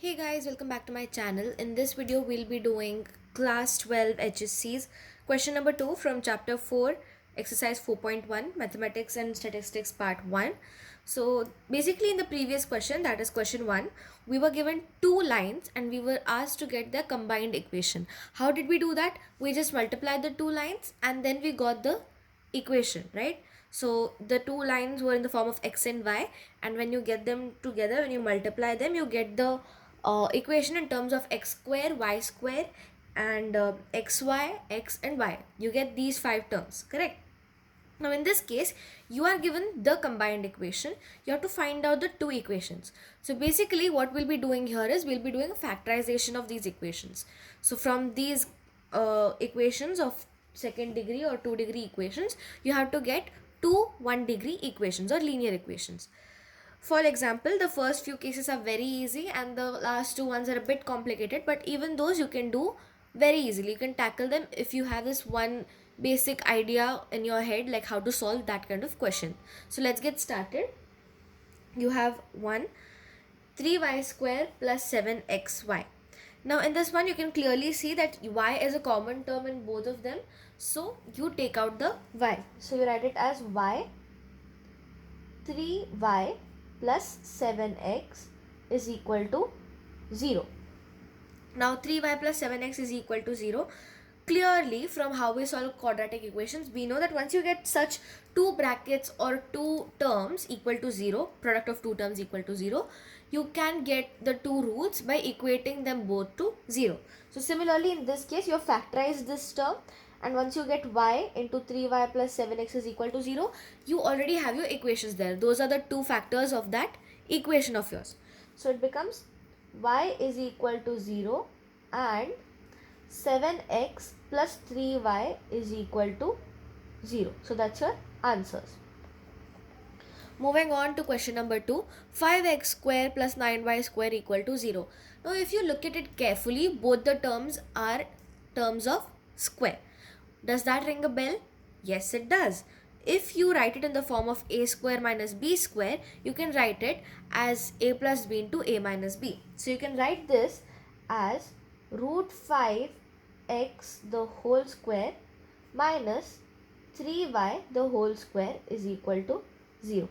Hey guys, welcome back to my channel. In this video, we'll be doing class 12 HSC's question number 2 from chapter 4, exercise 4.1, mathematics and statistics part 1. So basically in the previous question, that is question 1, we were given two lines and we were asked to get the combined equation. How did we do that? We just multiplied the two lines and then we got the equation, right? So the two lines were in the form of x and y, and when you get them together, when you multiply them, you get the equation in terms of x square, y square, and xy, x and y. You get these five terms, correct? Now in this case, you are given the combined equation. You have to find out the two equations. So basically what we'll be doing here is we'll be doing a factorization of these equations. So from these equations of second degree or 2-degree equations, you have to get two 1-degree equations or linear equations. For example, the first few cases are very easy and the last two ones are a bit complicated, but even those you can do very easily. You can tackle them if you have this one basic idea in your head, like how to solve that kind of question. So let's get started. You have 3y square plus 7xy. Now in this one you can clearly see that y is a common term in both of them. So you take out the y. So you write it as y 3y plus 7x is equal to 0. Now 3y plus 7x is equal to 0. Clearly from how we solve quadratic equations, we know that once you get such two brackets or two terms equal to 0, product of two terms equal to 0, you can get the two roots by equating them both to 0. So similarly in this case, you have factorized this term, and once you get y into 3y plus 7x is equal to 0, you already have your equations there. Those are the two factors of that equation of yours. So it becomes y is equal to 0 and 7x plus 3y is equal to 0. So that's your answers. Moving on to question number 2, 5x square plus 9y square equal to 0. Now if you look at it carefully, both the terms are terms of square. Does that ring a bell? Yes, it does. If you write it in the form of a square minus b square, you can write it as a plus b into a minus b. So you can write this as root 5x the whole square minus 3y the whole square is equal to 0.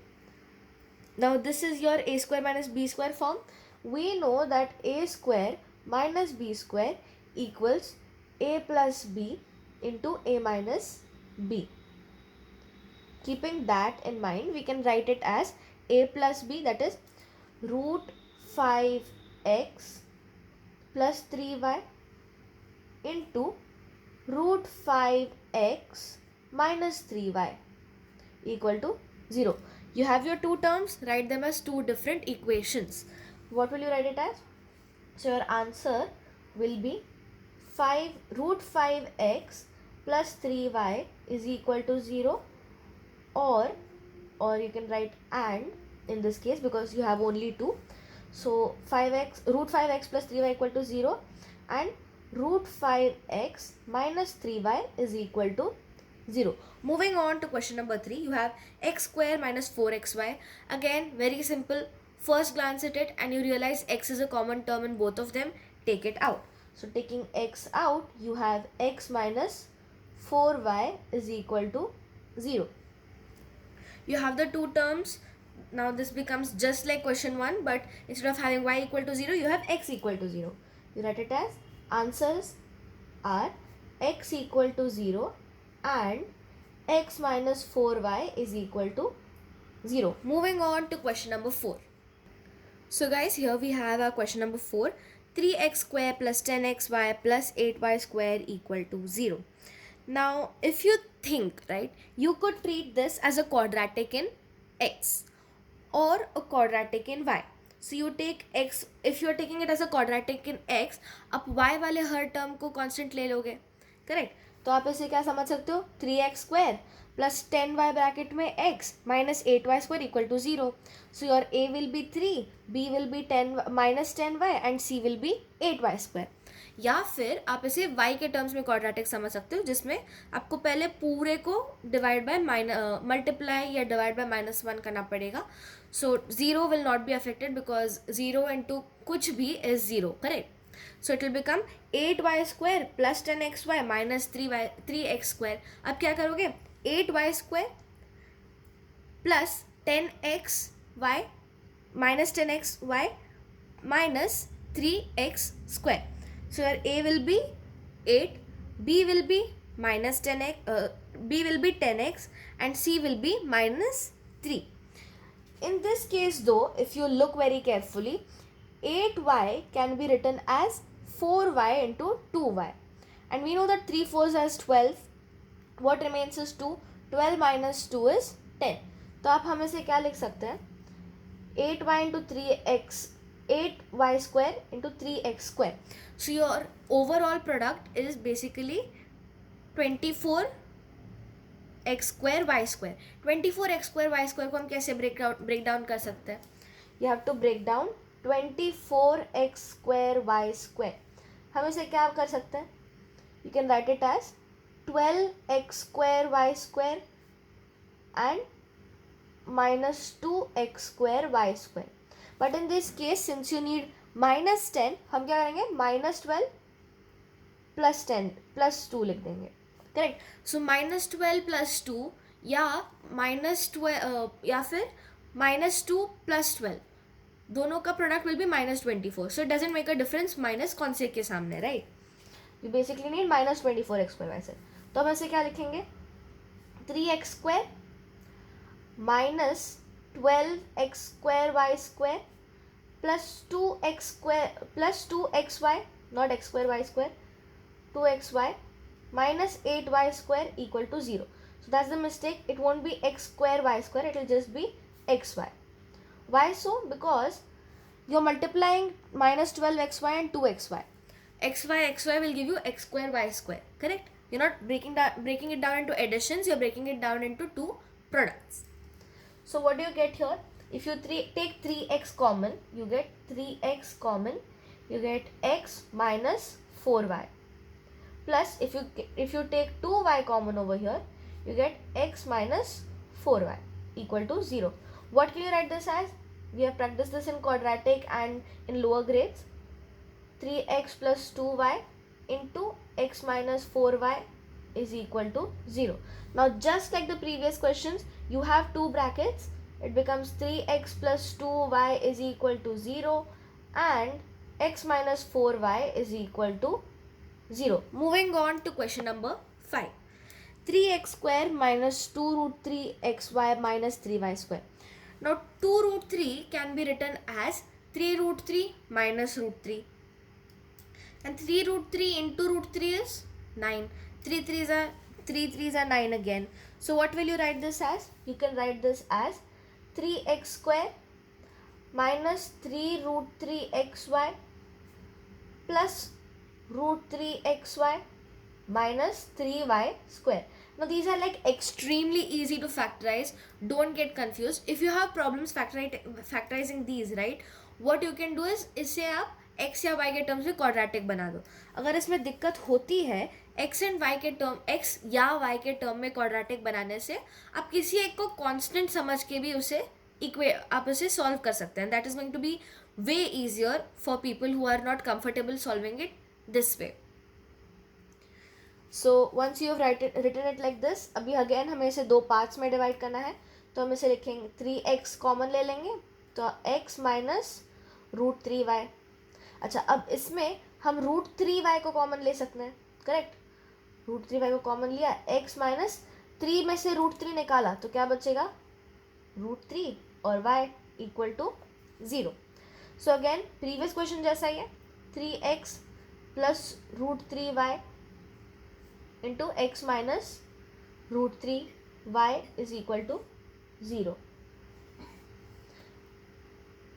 Now this is your a square minus b square form. We know that a square minus b square equals a plus b into a minus b. Keeping that in mind, we can write it as a plus b, that is root 5x plus 3y into root 5x minus 3y equal to 0. You have your two terms, write them as two different equations. What will you write it as? So your answer will be root 5x plus 3y is equal to 0, or you can write and in this case because you have only two. So root 5x plus 3y equal to 0 and root 5x minus 3y is equal to 0. Moving on to question number 3, you have x square minus 4xy. Again, very simple. First glance at it and you realize x is a common term in both of them. Take it out. So taking x out, you have x minus 4y is equal to 0. You have the two terms. Now this becomes just like question 1, but instead of having y equal to 0, you have x equal to 0. You write it as answers are x equal to 0 and x minus 4y is equal to 0. Moving on to question number 4. So guys, here we have our question number 4. 3x square plus 10xy plus 8y square equal to 0. Now, if you think, right, you could treat this as a quadratic in x or a quadratic in y. So you take x, if you are taking it as a quadratic in x, आप y वाले हर term को constant ले लोगे, correct? तो आप इसे क्या समझ सकते हो? 3x square plus 10y bracket में x minus 8y square equal to 0. So your a will be 3, b will be 10 minus 10y and c will be 8y square. या फिर आप इसे y के टर्म्स में क्वाड्रेटिक समझ सकते हो, जिसमें आपको पहले पूरे को डिवाइड बाय मल्टीप्लाई या डिवाइड बाय -1 करना पड़ेगा. So 0 will not be affected because 0 into कुछ भी is 0, correct? So it will become 8y square plus 10xy minus 3x square. अब क्या करोगे? 8y square plus 10xy minus 10xy minus 3x square. So your a will be 8, b will be minus 10x, b will be 10x and c will be minus 3. In this case though, if you look very carefully, 8y can be written as 4y into 2y. And we know that 3 4s is 12. What remains is 2. 12 minus 2 is 10. तो आप हमें से क्या लिख सकते हैं? 8y into 3x, 8y square into 3x square. So your overall product is basically 24 x square y square. 24 x square y square को हम कैसे break down कर सकते हैं? You have to break down 24 x square y square. हम इसे क्या कर सकते हैं? You can write it as 12 x square y square and minus 2x square y square. But in this case, since you need minus 10, हम क्या करेंगे? minus 12 plus 10 plus 2 लिख देंगे. Correct? So minus 12 plus 2 या minus 12 या फिर minus 2 plus 12 दोनों का product will be minus 24. So it doesn't make a difference minus कौन से के सामने, right? You basically need minus 24 x square y square. तो हम ऐसे क्या लिखेंगे? 3x square minus 12x square y square plus 2x square plus 2xy, not x square y square, 2xy minus 8y square equal to 0. So that's the mistake. It won't be x square y square, it will just be xy. Why so? Because you're multiplying minus 12xy and 2xy. xy will give you x square y square, correct? You're not breaking it down into additions, you're breaking it down into two products. So what do you get here? If you take 3x common, you get 3x common, you get x minus 4y. Plus if you take 2y common over here, you get x minus 4y equal to 0. What can you write this as? We have practiced this in quadratic and in lower grades. 3x plus 2y into x minus 4y is equal to 0. Now just like the previous questions, you have two brackets. It becomes 3x plus 2y is equal to 0 and x minus 4y is equal to 0. Moving on to question number 5. 3x square minus 2 root 3 xy minus 3y square. Now 2 root 3 can be written as 3 root 3 minus root 3. And 3 root 3 into root 3 is 9. 3 3s are 9 again. So what will you write this as? You can write this as 3x square minus 3 root 3 xy plus root 3 xy minus 3y square. Now these are like extremely easy to factorize. Don't get confused. If you have problems factorizing these, right, what you can do is इससे आप x या y के terms में quadratic बना दो. अगर इसमें दिक्कत होती है x एंड y के टर्म, x या y के टर्म में क्वाड्रेटिक बनाने से आप किसी एक को कांस्टेंट समझ के भी उसे आप उसे सॉल्व कर सकते हैं. That is going to be way easier for people who are not comfortable solving it this way. So once you have written it like this, अभी अगेन हमें इसे दो पार्ट्स में डिवाइड करना है. तो हम इसे लिखेंगे 3x कॉमन ले लेंगे तो x माइनस रूट 3y. अच्छा, अब इसमें हम रूट 3y को कॉमन ले सकते हैं, करेक्ट? रूट 3y को कॉमन लिया, x माइनस 3 में से रूट 3 निकाला तो क्या बचेगा? रूट 3 और y equal to 0. So again previous question जैसा ही है, 3x plus root 3y into x minus root 3y is equal to 0.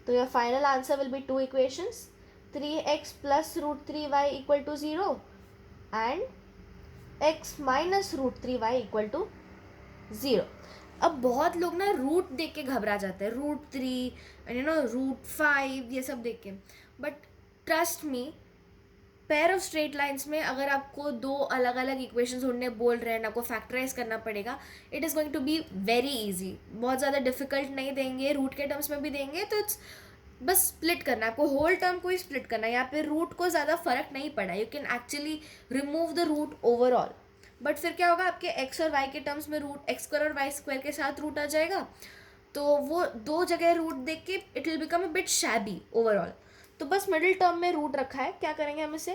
तो your final answer will be two equations, 3x plus root 3y equal to 0 and x minus root 3y equal to 0. अब बहुत लोग ना root देख के घबरा जाते हैं, रूट 3 रूट 5 ये सब देख के. But trust me, pair of straight lines में अगर आपको दो अलग अलग इक्वेशन ढूंढने बोल रहे हैं, आपको फैक्टराइज करना पड़ेगा, it is going to be very easy. बहुत ज़्यादा डिफिकल्ट नहीं देंगे, रूट के टर्म्स में भी देंगे तो इट्स बस स्प्लिट करना है आपको, होल टर्म को ही स्प्लिट करना है. यहाँ पे रूट को ज़्यादा फर्क नहीं पड़ा, you can actually remove the root overall. But फिर क्या होगा, आपके एक्स और वाई के टर्म्स में रूट एक्स स्क्वायर और वाई स्क्वायर के साथ रूट आ जाएगा, तो वो दो जगह रूट देख के it will become a bit shabby overall. तो बस मिडिल टर्म में रूट रखा है, क्या करेंगे हम इसे,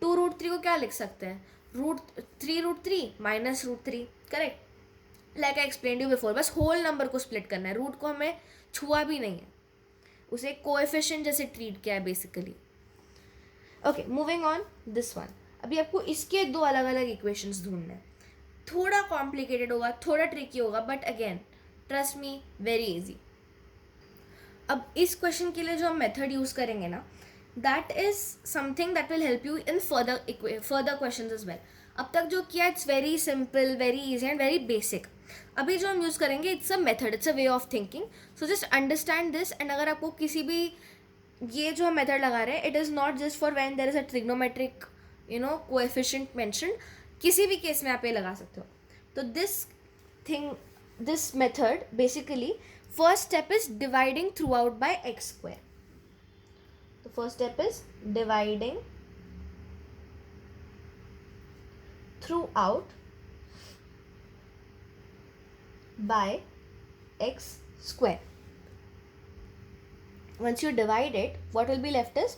2√3 को क्या लिख सकते हैं, √3 minus √3, correct. Like I explain you before, बस होल नंबर को स्प्लिट करना है, रूट को हमें छुआ भी नहीं है, उसे कोएफिशिएंट जैसे ट्रीट किया है basically. Okay, moving on this one. अभी आपको इसके दो अलग अलग इक्वेशंस ढूंढने हैं. थोड़ा कॉम्प्लिकेटेड होगा, थोड़ा ट्रिकी होगा, but again trust me very easy. अब इस क्वेश्चन के लिए जो हम मेथड यूज़ करेंगे ना, that is something that will help you in further question as well. अब तक जो किया it's very simple, very easy and very basic. अभी जो हम यूज़ करेंगे it's a method, it's a way of thinking. So just understand this. And अगर आपको किसी भी, ये जो हम मेथड लगा रहे हैं, it is not just for when there is a trigonometric coefficient mention. किसी भी केस में आप ये लगा सकते हो. तो this method basically, first step is dividing throughout by x square. The first step is dividing throughout by x square. Once you divide it, what will be left is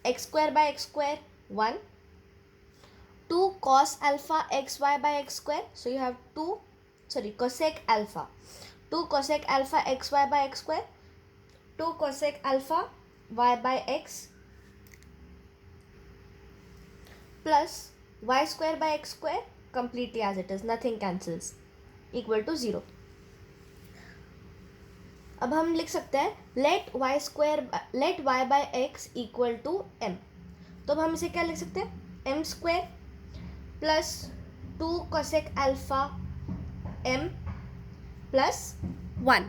x square by x square 1, 2 cos alpha xy by x square. So you have cosec alpha, 2 cosec alpha xy by x square, 2 cosec alpha y by x plus y square by x square completely as it is, nothing cancels, equal to 0. अब हम लिख सकते हैं let y by x equal to m. तो अब हम इसे क्या लिख सकते हैं, m square plus 2 cosec alpha m plus 1.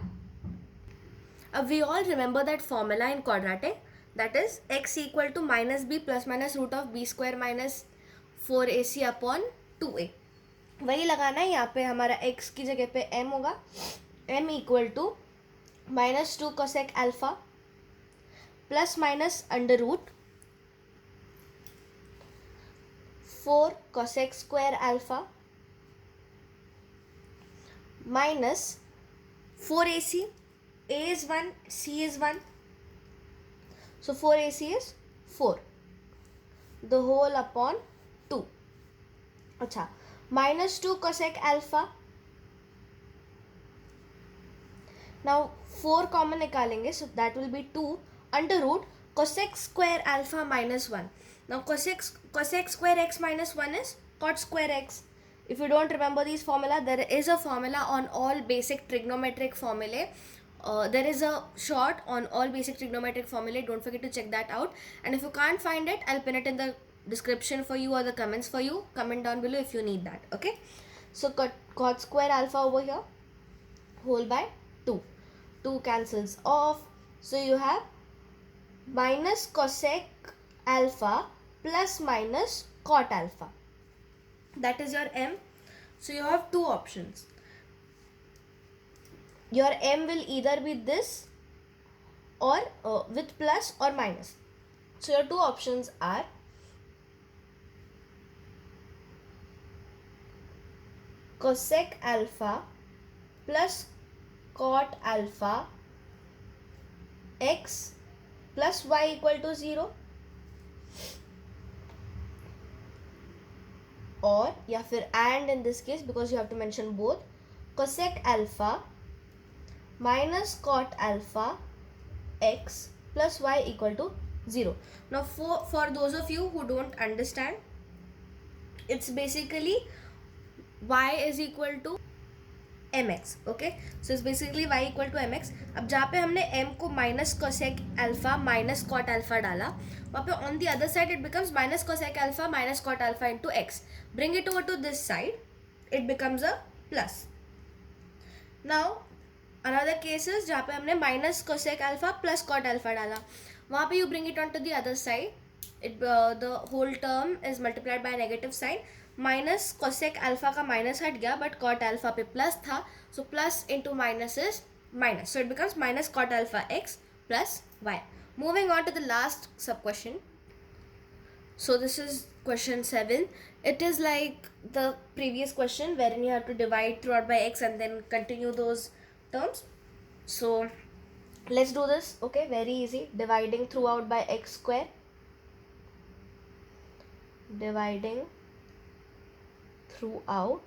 We all remember that formula in quadratic, that is x equal to minus b plus minus root of b square minus 4ac upon 2a. वही लगाना है यहाँ पे, हमारा x की जगह पे m होगा, m equal to minus 2 cosec alpha plus minus under root 4 cosec square alpha minus 4ac. a is 1, c is 1, so 4ac is 4, the whole upon 2. अच्छा, minus 2 cosec alpha. Now 4 common निकालेंगे, so that will be 2 under root cosec square alpha minus 1. Now cosec square x minus 1 is cot square x. If you don't remember these formula, there is a formula on all basic trigonometric formulae. There is a short on all basic trigonometric formulae. Don't forget to check that out. And if you can't find it, I'll pin it in the description for you or the comments for you. Comment down below if you need that. Okay. So cot square alpha over here, whole by 2. 2 cancels off. So you have minus cosec alpha plus minus cot alpha. That is your m. So you have two options. Your m will either be this or with plus or minus. So your two options are cosec alpha plus cot alpha x plus y equal to 0, or या फिर and in this case, because you have to mention both, cosec alpha minus cot alpha x plus y equal to 0. Now for those of you who don't understand, it's basically y is equal to mx. Okay, so it's basically y equal to mx. अब जहाँ पे हमने m को minus cosec alpha minus cot alpha डाला, वहाँ पे on the other side it becomes minus cosec alpha minus cot alpha into x. Bring it over to this side, it becomes a plus. Now another case is जहाँ पे हमने minus cosec alpha plus cot alpha डाला, वहाँ पे you bring it on to the other side, the whole term is multiplied by a negative sign. Minus cosec alpha का minus हट गया, but cot alpha पे plus था, so plus into minus is minus, so it becomes minus cot alpha x plus y. Moving on to the last sub question. So this is question 7. It is like the previous question wherein you have to divide throughout by x and then continue those terms. So let's do this. Okay, very easy. Dividing throughout by x square. Dividing throughout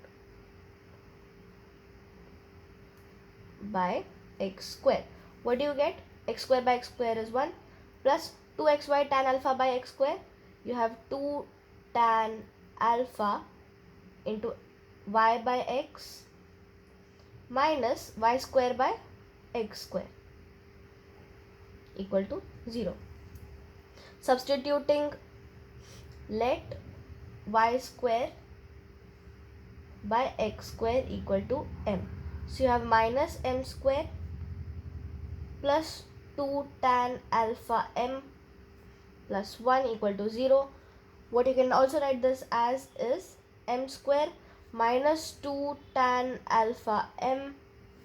by x square. What do you get? X square by x square is 1 plus 2xy tan alpha by x square. You have 2 tan alpha into y by x minus y square by x square equal to 0. Substituting, let y square by x square equal to m. So you have minus m square plus 2 tan alpha m plus 1 equal to 0. What you can also write this as is m square minus 2 tan alpha m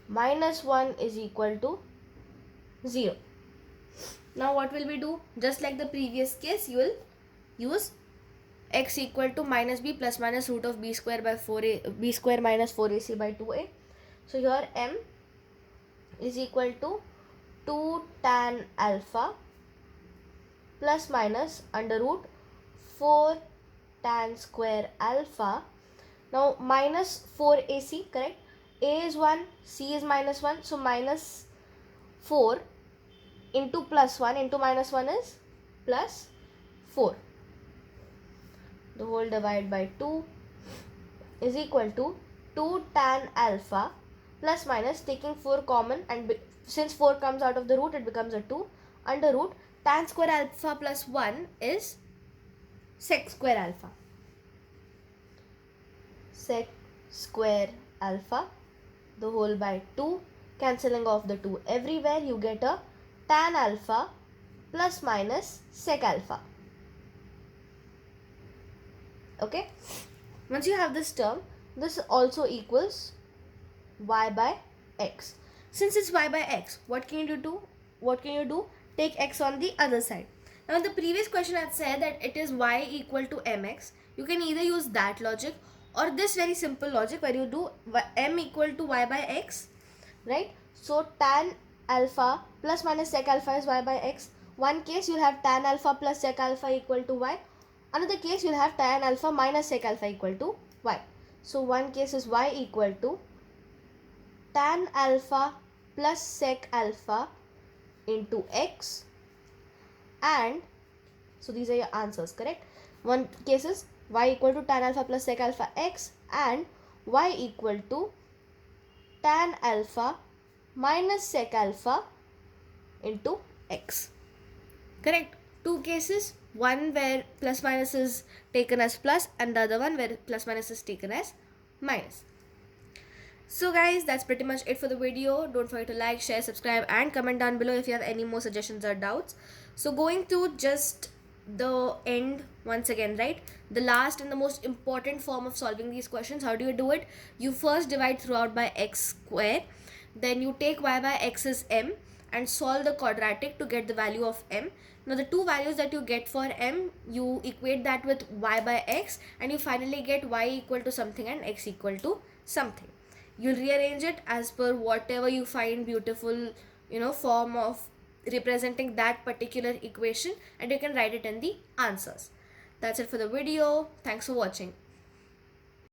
minus 1 is equal to 0. Now what will we do? Just like the previous case, you will use x equal to minus b plus minus root of b square by 4a, b square minus 4ac by 2a. So here m is equal to 2 tan alpha plus minus under root 4 tan square alpha. Now minus 4ac, correct? A is 1, c is minus 1, so minus 4 into plus 1 into minus 1 is plus 4. The whole divided by 2 is equal to 2 tan alpha plus minus, taking 4 common, and since 4 comes out of the root, it becomes a 2, under root tan square alpha plus 1 is sec square alpha. Sec square alpha, the whole by 2, cancelling off the 2 everywhere, you get a tan alpha plus minus sec alpha. Okay, once you have this term, this also equals y by x. Since it's y by x, what can you do? Take x on the other side. Now in the previous question I had said that it is y equal to mx. You can either use that logic or this very simple logic where you do m equal to y by x, right? So tan alpha plus minus sec alpha is y by x. One case you'll have tan alpha plus sec alpha equal to y. Another case you'll have tan alpha minus sec alpha equal to y. So one case is y equal to tan alpha plus sec alpha into x, and so these are your answers, correct? One case is y equal to tan alpha plus sec alpha x and y equal to tan alpha minus sec alpha into x, correct? Two cases, one where plus minus is taken as plus and the other one where plus minus is taken as minus. So guys, that's pretty much it for the video. Don't forget to like, share, subscribe and comment down below if you have any more suggestions or doubts. So going to just the end once again, right? The last and the most important form of solving these questions. How do you do it? You first divide throughout by x square. Then you take y by x is m and solve the quadratic to get the value of m. Now the two values that you get for m, you equate that with y by x and you finally get y equal to something and x equal to something. You'll rearrange it as per whatever you find beautiful, form of representing that particular equation, and you can write it in the answers. That's it for the video. Thanks for watching.